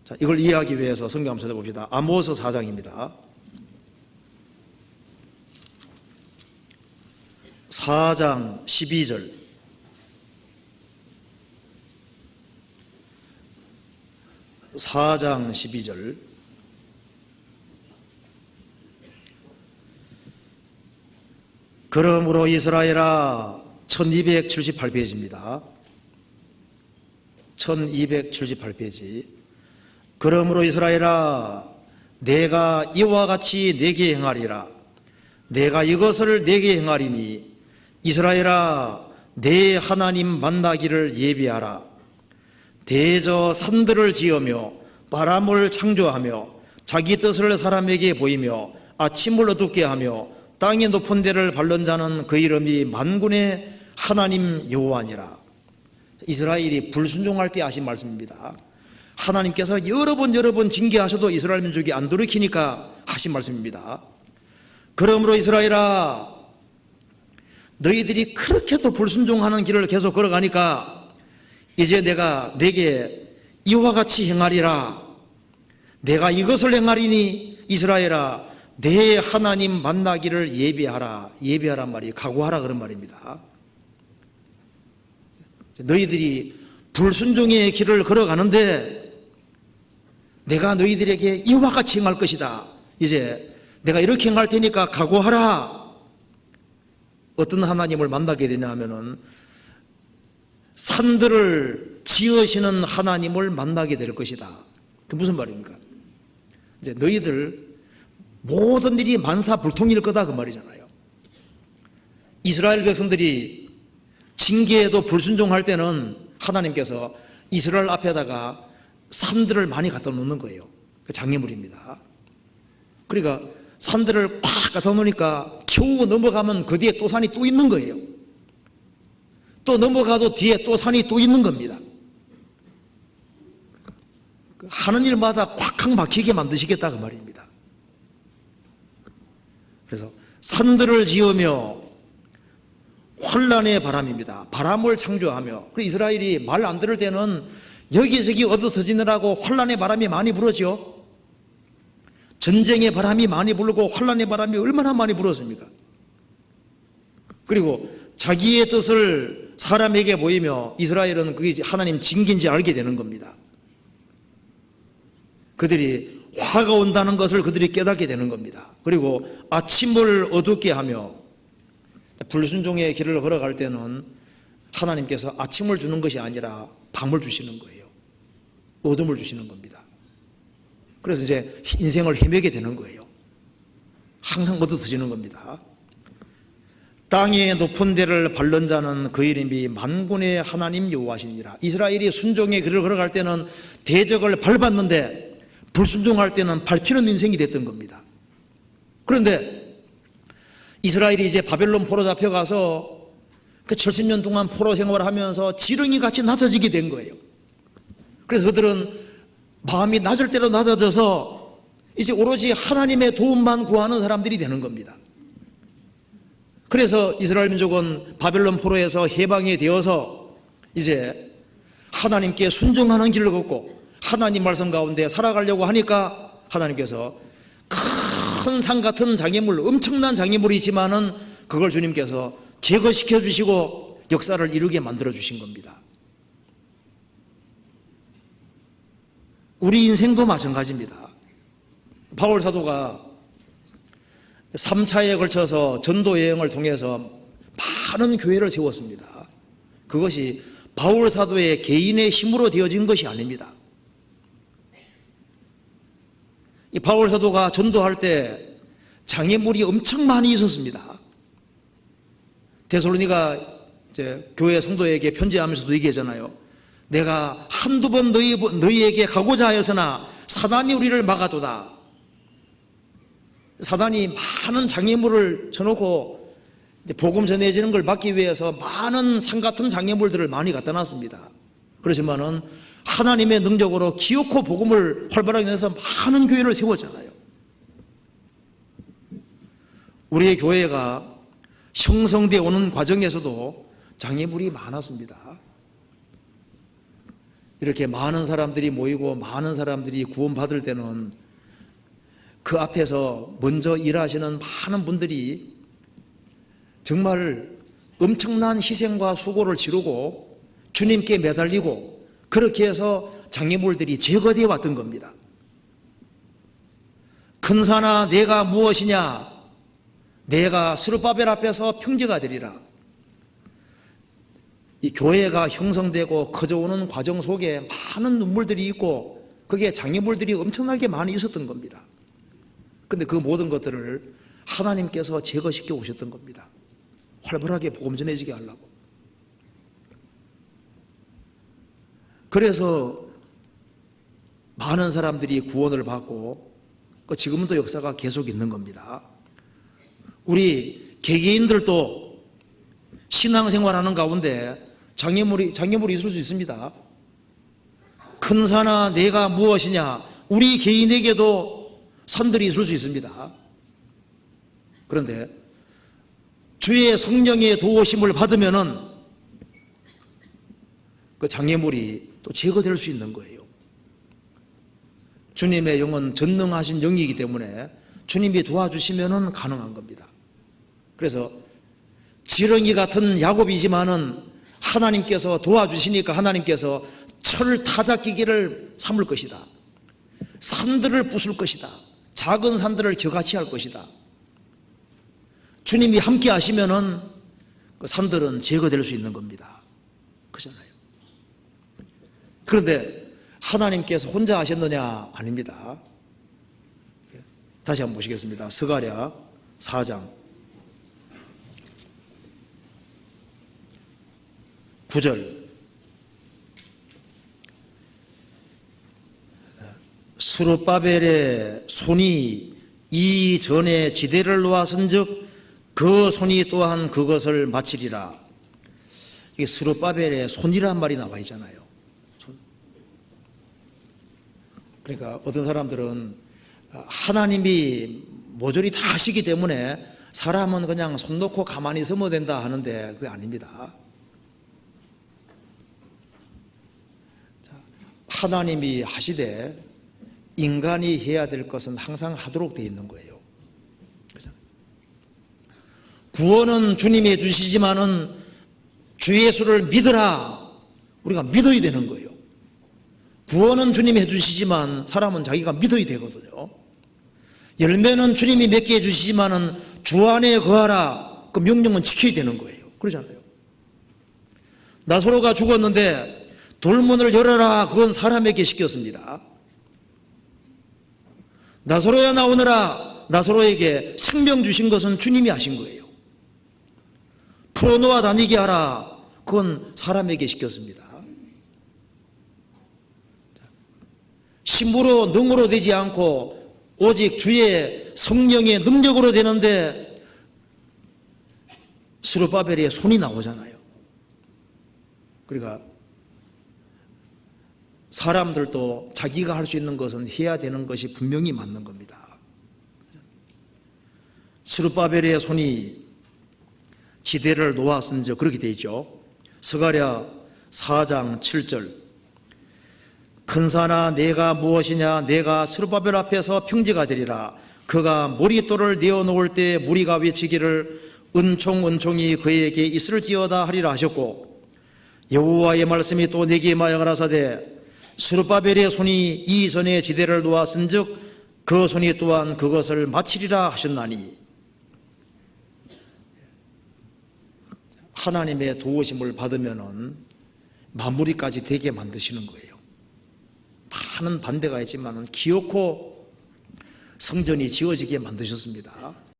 자, 이걸 이해하기 위해서 성경 한번 찾아봅시다. 아모스 4장입니다. 4장 12절. (4장 12절) 그러므로 이스라엘아, 1278페이지입니다. 1278페이지. 그러므로 이스라엘아, 내가 이와 같이 네게 행하리라. 내가 이것을 네게 행하리니 이스라엘아, 내 하나님 만나기를 예비하라. 대저 산들을 지으며 바람을 창조하며 자기 뜻을 사람에게 보이며 아침을 어둡게 하며 땅의 높은 데를 밟는 자는 그 이름이 만군의 하나님 여호와니라. 이스라엘이 불순종할 때 하신 말씀입니다. 하나님께서 여러 번 징계하셔도 이스라엘 민족이 안 돌이키니까 하신 말씀입니다. 그러므로 이스라엘아, 너희들이 그렇게도 불순종하는 길을 계속 걸어가니까 이제 내가 내게 이와 같이 행하리라. 내가 이것을 행하리니 이스라엘아, 내 하나님 만나기를 예비하라. 예비하란 말이 각오하라 그런 말입니다. 너희들이 불순종의 길을 걸어가는데 내가 너희들에게 이와 같이 행할 것이다. 이제 내가 이렇게 행할 테니까 각오하라. 어떤 하나님을 만나게 되냐 하면은 산들을 지으시는 하나님을 만나게 될 것이다. 그 무슨 말입니까? 이제 너희들 모든 일이 만사불통일 거다 그 말이잖아요. 이스라엘 백성들이 징계에도 불순종할 때는 하나님께서 이스라엘 앞에다가 산들을 많이 갖다 놓는 거예요. 그 장애물입니다. 그러니까 산들을 꽉 갖다 놓으니까 겨우 넘어가면 그 뒤에 또 산이 또 있는 거예요. 또 넘어가도 뒤에 또 산이 또 있는 겁니다. 하는 일마다 꽉꽉 막히게 만드시겠다 그 말입니다. 그래서 산들을 지으며 혼란의 바람입니다. 바람을 창조하며. 이스라엘이 말 안 들을 때는 여기저기 얻어터지느라고 혼란의 바람이 많이 불었죠. 전쟁의 바람이 많이 불고 혼란의 바람이 얼마나 많이 불었습니까? 그리고 자기의 뜻을 사람에게 보이며 이스라엘은 그게 하나님 징계인지 알게 되는 겁니다. 그들이 화가 온다는 것을 그들이 깨닫게 되는 겁니다. 그리고 아침을 어둡게 하며, 불순종의 길을 걸어갈 때는 하나님께서 아침을 주는 것이 아니라 밤을 주시는 거예요. 어둠을 주시는 겁니다. 그래서 이제 인생을 헤매게 되는 거예요. 항상 얻어터지는 겁니다. 땅의 높은 데를 밟는 자는 그 이름이 만군의 하나님 여호와시니라. 이스라엘이 순종의 길을 걸어갈 때는 대적을 밟았는데 불순종할 때는 밟히는 인생이 됐던 겁니다. 그런데 이스라엘이 이제 바벨론 포로 잡혀가서 그 70년 동안 포로 생활을 하면서 지렁이 같이 낮아지게 된 거예요. 그래서 그들은 마음이 낮을 대로 낮아져서 이제 오로지 하나님의 도움만 구하는 사람들이 되는 겁니다. 그래서 이스라엘 민족은 바벨론 포로에서 해방이 되어서 이제 하나님께 순종하는 길을 걷고 하나님 말씀 가운데 살아가려고 하니까 하나님께서 큰 산 같은 장애물, 엄청난 장애물이 있지만은 그걸 주님께서 제거시켜 주시고 역사를 이루게 만들어 주신 겁니다. 우리 인생도 마찬가지입니다. 바울 사도가 3차에 걸쳐서 전도 여행을 통해서 많은 교회를 세웠습니다. 그것이 바울 사도의 개인의 힘으로 되어진 것이 아닙니다. 이 바울 사도가 전도할 때 장애물이 엄청 많이 있었습니다. 데살로니가 이제 교회 성도에게 편지하면서도 얘기하잖아요. 내가 한두 번 너희에게 가고자 하였으나 사단이 우리를 막아도다. 사단이 많은 장애물을 쳐놓고 이제 복음 전해지는 걸 막기 위해서 많은 산 같은 장애물들을 많이 갖다 놨습니다. 그렇지만은 하나님의 능력으로 기어코 복음을 활발하게 해서 많은 교회를 세웠잖아요. 우리의 교회가 형성되어 오는 과정에서도 장애물이 많았습니다. 이렇게 많은 사람들이 모이고 많은 사람들이 구원받을 때는 그 앞에서 먼저 일하시는 많은 분들이 정말 엄청난 희생과 수고를 치르고 주님께 매달리고 그렇게 해서 장애물들이 제거되어 왔던 겁니다. 근사나 내가 무엇이냐? 내가 스룹바벨 앞에서 평지가 되리라. 이 교회가 형성되고 커져오는 과정 속에 많은 눈물들이 있고 그게 장애물들이 엄청나게 많이 있었던 겁니다. 그런데 그 모든 것들을 하나님께서 제거시켜 오셨던 겁니다. 활발하게 복음 전해지게 하려고. 그래서 많은 사람들이 구원을 받고 지금도 역사가 계속 있는 겁니다. 우리 개개인들도 신앙생활하는 가운데 장애물이 있을 수 있습니다. 근사나 내가 무엇이냐? 우리 개인에게도 산들이 있을 수 있습니다. 그런데 주의 성령의 도우심을 받으면은 그 장애물이 또 제거될 수 있는 거예요. 주님의 영은 전능하신 영이기 때문에 주님이 도와주시면은 가능한 겁니다. 그래서 지렁이 같은 야곱이지만은 하나님께서 도와주시니까 하나님께서 철 타작기기를 삼을 것이다. 산들을 부술 것이다. 작은 산들을 저같이 할 것이다. 주님이 함께 하시면은 그 산들은 제거될 수 있는 겁니다. 그렇잖아요. 그런데 하나님께서 혼자 하셨느냐? 아닙니다. 다시 한번 보시겠습니다. 스가랴 4장 9절. 스룹바벨의 손이 이전에 지대를 놓았은즉 그 손이 또한 그것을 마치리라. 이게 스룹바벨의 손이란 말이 나와 있잖아요. 손. 그러니까 어떤 사람들은 하나님이 모조리 다 하시기 때문에 사람은 그냥 손 놓고 가만히 있으면 된다 하는데 그게 아닙니다. 하나님이 하시되 인간이 해야 될 것은 항상 하도록 되어 있는 거예요. 구원은 주님이 해주시지만은 주 예수를 믿으라. 우리가 믿어야 되는 거예요. 구원은 주님이 해주시지만 사람은 자기가 믿어야 되거든요. 열매는 주님이 맺게 해주시지만은 주 안에 거하라. 그 명령은 지켜야 되는 거예요. 그러잖아요. 나사로가 죽었는데 돌문을 열어라. 그건 사람에게 시켰습니다. 나사로야 나오너라. 나사로에게 생명 주신 것은 주님이 하신 거예요. 풀어놓아 다니게 하라. 그건 사람에게 시켰습니다. 힘으로 능으로 되지 않고 오직 주의 성령의 능력으로 되는데 스룹바벨의 손이 나오잖아요. 그러니까 사람들도 자기가 할 수 있는 것은 해야 되는 것이 분명히 맞는 겁니다. 스룹바벨의 손이 지대를 놓았은즉 그렇게 되어 있죠. 스가랴 4장 7절. 근사나 내가 무엇이냐? 내가 스룹바벨 앞에서 평지가 되리라. 그가 머릿돌을 내어놓을 때 무리가 외치기를 은총이 그에게 있을지어다 하리라 하셨고, 여호와의 말씀이 또 내게 임하여가라사대 스룹바벨의 손이 이전에 지대를 놓았은즉 그 손이 또한 그것을 마치리라 하셨나니. 하나님의 도우심을 받으면은 마무리까지 되게 만드시는 거예요. 많은 반대가 있지만은 기어코 성전이 지어지게 만드셨습니다.